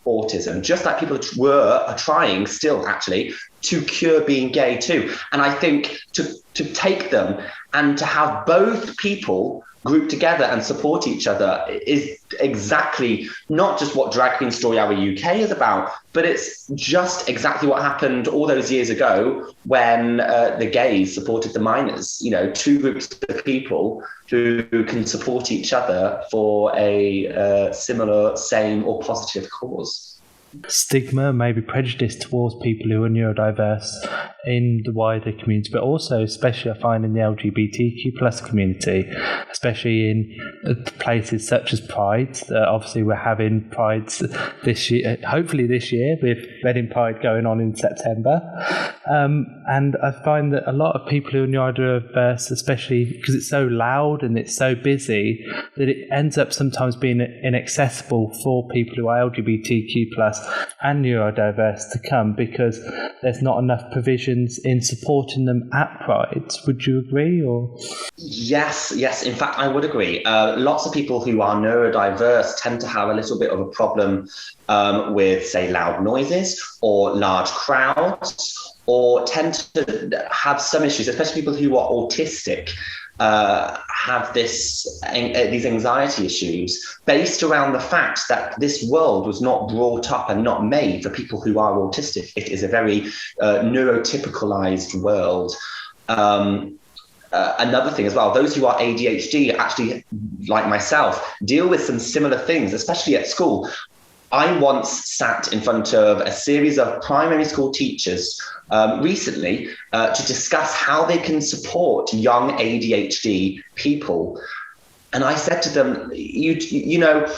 autism, just like people are trying still actually to cure being gay too. And I think to take them and to have both people group together and support each other is exactly not just what Drag Queen Story Hour UK is about, but it's just exactly what happened all those years ago when the gays supported the minors. You know, two groups of people who can support each other for a similar, same or positive cause. Stigma, maybe prejudice towards people who are neurodiverse in the wider community, but also especially I find in the LGBTQ plus community, especially in places such as Pride. Obviously we're having Prides this year, hopefully this year, with Reading Pride going on in September. And I find that a lot of people who are neurodiverse, especially because it's so loud and it's so busy, that it ends up sometimes being inaccessible for people who are LGBTQ plus and neurodiverse to come, because there's not enough provisions in supporting them at Pride. Would you agree? Or Yes. In fact, I would agree. Lots of people who are neurodiverse tend to have a little bit of a problem with, say, loud noises or large crowds, or tend to have some issues, especially people who are autistic, have these anxiety issues based around the fact that this world was not brought up and not made for people who are autistic. It is a very neurotypicalized world. Another thing as well, those who are ADHD actually, like myself, deal with some similar things, especially at school. I once sat in front of a series of primary school teachers recently to discuss how they can support young ADHD people. And I said to them, you know,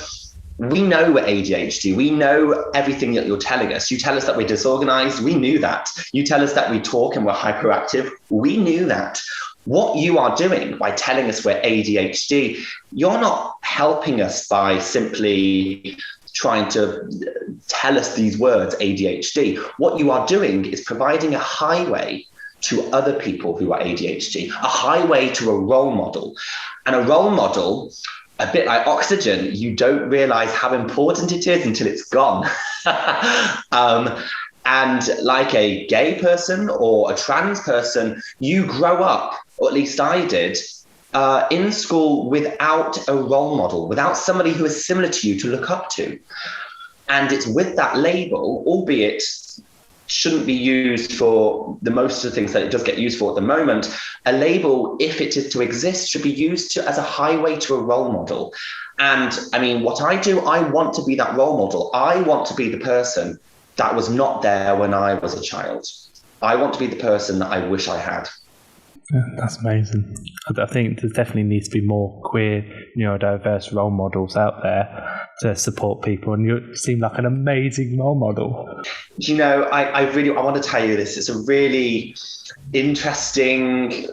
we know we're ADHD. We know everything that you're telling us. You tell us that we're disorganized. We knew that. You tell us that we talk and we're hyperactive. We knew that. What you are doing by telling us we're ADHD, you're not helping us by simply trying to tell us these words, ADHD. What you are doing is providing a highway to other people who are ADHD, a highway to a role model. And a role model, a bit like oxygen, you don't realize how important it is until it's gone. And like a gay person or a trans person, you grow up, or at least I did, in school without a role model, without somebody who is similar to you to look up to. And it's with that label, albeit shouldn't be used for the most of the things that it does get used for at the moment, a label, if it is to exist, should be used as a highway to a role model. And I mean, what I do, I want to be that role model. I want to be the person that was not there when I was a child. I want to be the person that I wish I had. Yeah, that's amazing. I think there definitely needs to be more queer, neurodiverse role models out there to support people, and you seem like an amazing role model. You know, I want to tell you this. It's a really interesting,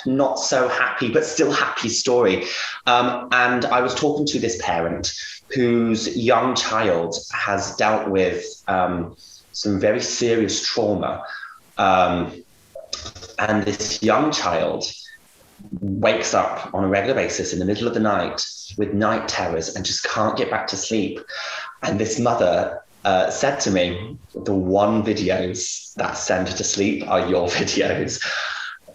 not so happy, but still happy story. And I was talking to this parent whose young child has dealt with some very serious trauma. And this young child wakes up on a regular basis in the middle of the night with night terrors and just can't get back to sleep. And this mother said to me, the one videos that send her to sleep are your videos.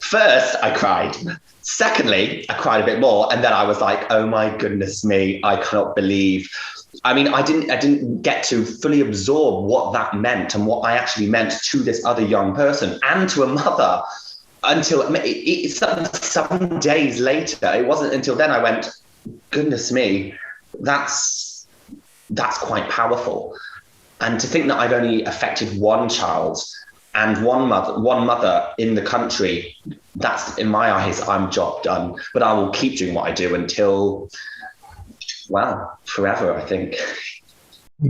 First, I cried. Secondly, I cried a bit more. And then I was like, oh my goodness me, I cannot believe. I mean, I didn't get to fully absorb what that meant and what I actually meant to this other young person and to a mother until some days later. It wasn't until then I went, goodness me, that's quite powerful. And to think that I've only affected one child and one mother in the country, that's, in my eyes, I'm job done. But I will keep doing what I do until, well, forever, I think.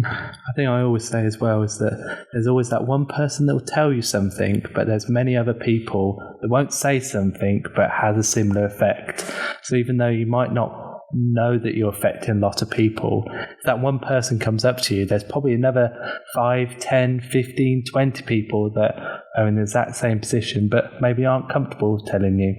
I think I always say as well is that there's always that one person that will tell you something, but there's many other people that won't say something but has a similar effect. So even though you might not know that you're affecting a lot of people, if that one person comes up to you, there's probably another 5, 10, 15, 20 people that are in the exact same position but maybe aren't comfortable telling you.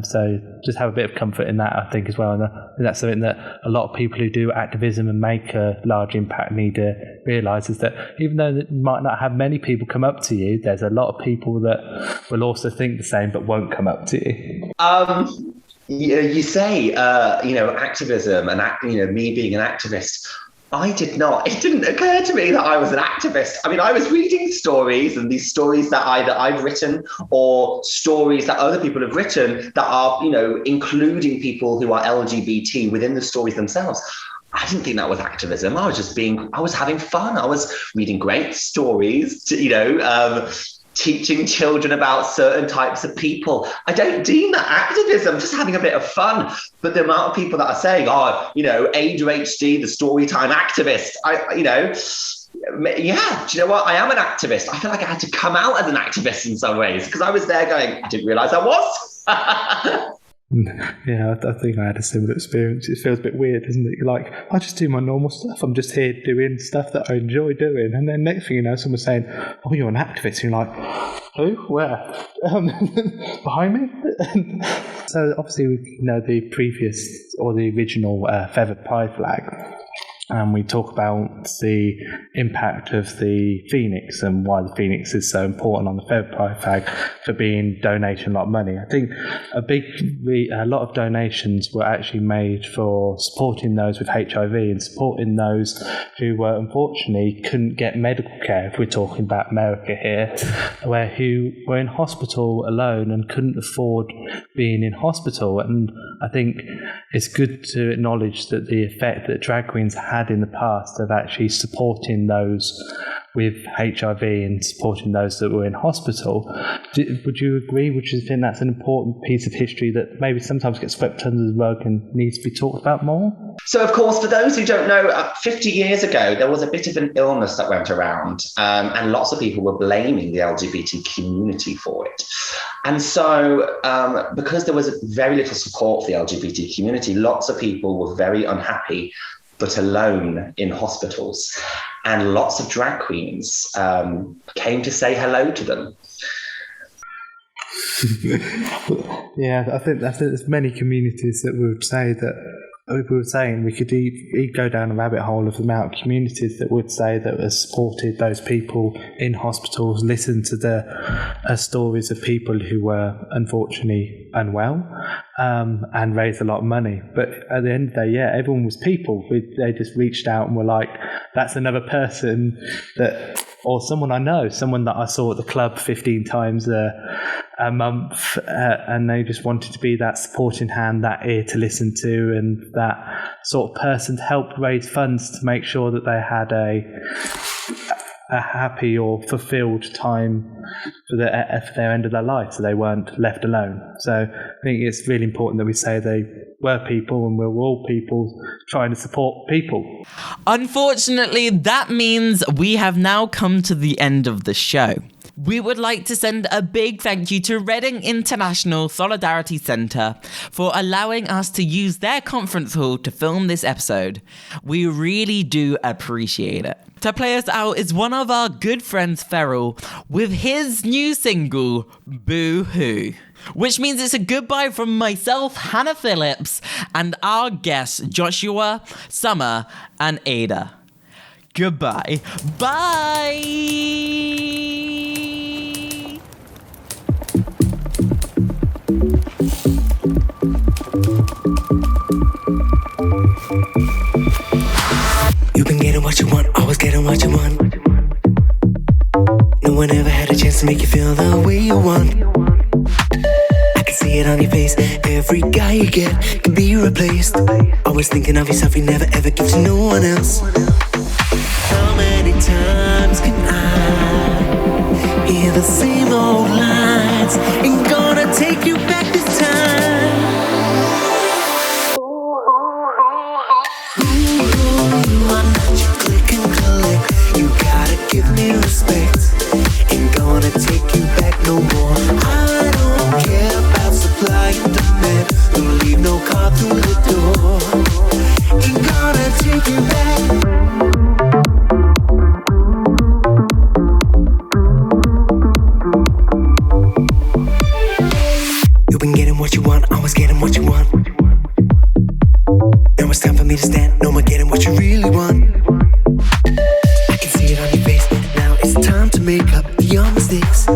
So just have a bit of comfort in that, I think, as well. And I think that's something that a lot of people who do activism and make a large impact need to realise, is that even though you might not have many people come up to you, there's a lot of people that will also think the same but won't come up to you. You say, activism and, me being an activist. It didn't occur to me that I was an activist. I mean, I was reading stories, and these stories that either I've written or stories that other people have written that are, including people who are LGBT within the stories themselves. I didn't think that was activism. I was having fun. I was reading great stories, teaching children about certain types of people. I don't deem that activism, just having a bit of fun. But the amount of people that are saying, Ada H Dee, the storytime activist, do you know what? I am an activist. I feel like I had to come out as an activist in some ways, because I was there going, I didn't realise I was. Yeah, I think I had a similar experience. It feels a bit weird, doesn't it? You're like, I just do my normal stuff. I'm just here doing stuff that I enjoy doing. And then next thing you know, someone's saying, oh, you're an activist. And you're like, who? Where? Behind me? So obviously, the previous or the original feathered pride flag. and we talk about the impact of the Phoenix and why the Phoenix is so important on the February flag for being donating a lot of money. I think a lot of donations were actually made for supporting those with HIV and supporting those who were unfortunately couldn't get medical care, if we're talking about America here, who were in hospital alone and couldn't afford being in hospital. And I think it's good to acknowledge that the effect that drag queens had in the past of actually supporting those with HIV and supporting those that were in hospital. Would you agree? Would you think that's an important piece of history that maybe sometimes gets swept under the rug and needs to be talked about more? So, of course, for those who don't know, 50 years ago, there was a bit of an illness that went around, and lots of people were blaming the LGBT community for it. And so, because there was very little support for the LGBT community, lots of people were very unhappy but alone in hospitals. And lots of drag queens came to say hello to them. Yeah, I think there's many communities that would say that, we were saying we could go down a rabbit hole of the amount of communities that would say that have supported those people in hospitals, listened to the stories of people who were unfortunately unwell, and raised a lot of money. But at the end of the day, yeah, everyone was people. They just reached out and were like, that's another person that, or someone I know, someone that I saw at the club 15 times a month, and they just wanted to be that supporting hand, that ear to listen to, and that sort of person to help raise funds to make sure that they had a happy or fulfilled time for their end of their life, so they weren't left alone. So I think it's really important that we say they were people and we're all people trying to support people. Unfortunately, that means we have now come to the end of the show. We would like to send a big thank you to Reading International Solidarity Centre for allowing us to use their conference hall to film this episode. We really do appreciate it. To play us out is one of our good friends, Feral, with his new single, Boo Hoo. Which means it's a goodbye from myself, Hannah Phillps, and our guests, Joshua, Summer, and Ada. Goodbye. Bye! You've been getting what you want, always getting what you want. No one ever had a chance to make you feel the way you want. I can see it on your face, every guy you get can be replaced. Always thinking of yourself, you never ever give to no one else. How many times can I hear the same old lines? Ain't gonna take you back this time. Ooh, I'm not your click and collect. You gotta give me respect. Ain't gonna take you back no more. I don't care about supply and demand. Don't leave no car through the door. Ain't gonna take you back. What you want, always getting what you want. Now it's time for me to stand, no more getting what you really want. I can see it on your face, now it's time to make up for your mistakes.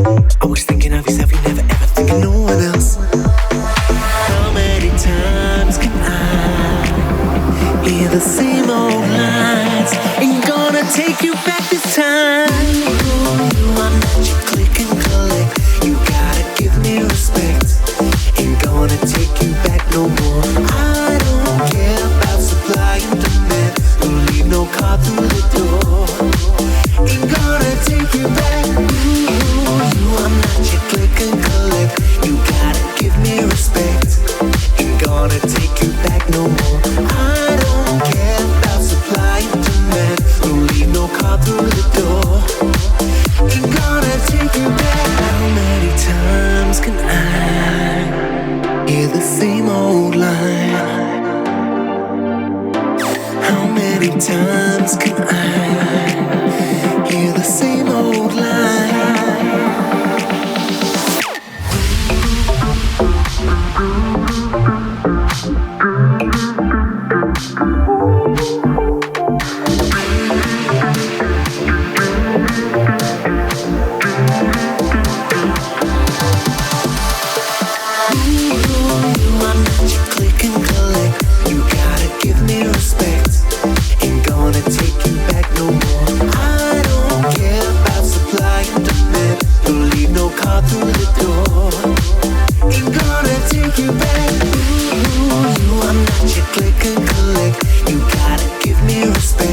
Always thinking of yourself, you never ever think of no one else. How many times can I hear the same old lines? Ain't gonna take you back this time. Ooh, I'm not your click and collect. You gotta give me respect. Ain't gonna take you back no more. I don't care about supply and demand. Don't leave no car through the door. Ain't gonna take you back. Ooh, I'm not your click and collect. You gotta give me respect. Ain't gonna take you back no more. I don't care about supply and demand. Don't leave no car through the door. Ain't gonna take you back. How many times can I hear the same old line? How many times can I hear the same old line? respect. Ain't gonna take you back no more. I don't care about supply and demand. Don't leave no card through the door. Ain't gonna take you back. Ooh, I'm not your click and collect. You gotta give me respect.